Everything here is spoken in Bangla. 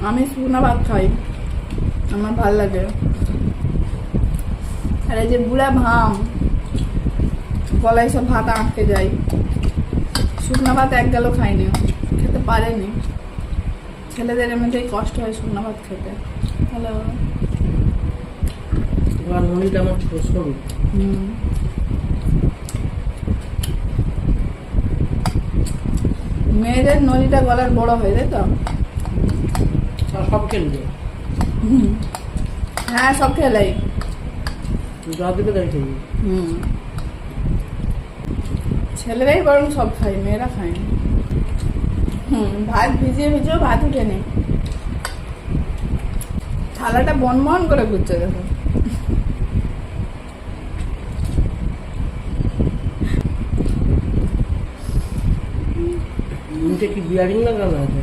আমি শুকনো ভাত খাই, আমার ভাল লাগে। আর এই যে বুড়া ভাম গলায় সব ভাত আটকে যায়, শুকনো ভাত এক গেল খাইনি, খেতে পারেনি। ছেলেদের এমনিতেই কষ্ট হয় শুকনো ভাত খেতে। হ্যালো, মেয়েদের নলিটা গলার বড় হয়, তাই তো? সব খেলবে। হ্যাঁ, সব খেলাই। ছেলেরাই বরং সব খায়, মেয়েরা খায় না। ভাত ভিজিয়ে ভিজিয়েও ভাত উঠেনি, থালাটা বনবন করে ঘুরছে দেখো। কি বিয়ারিং লাগানো আছে?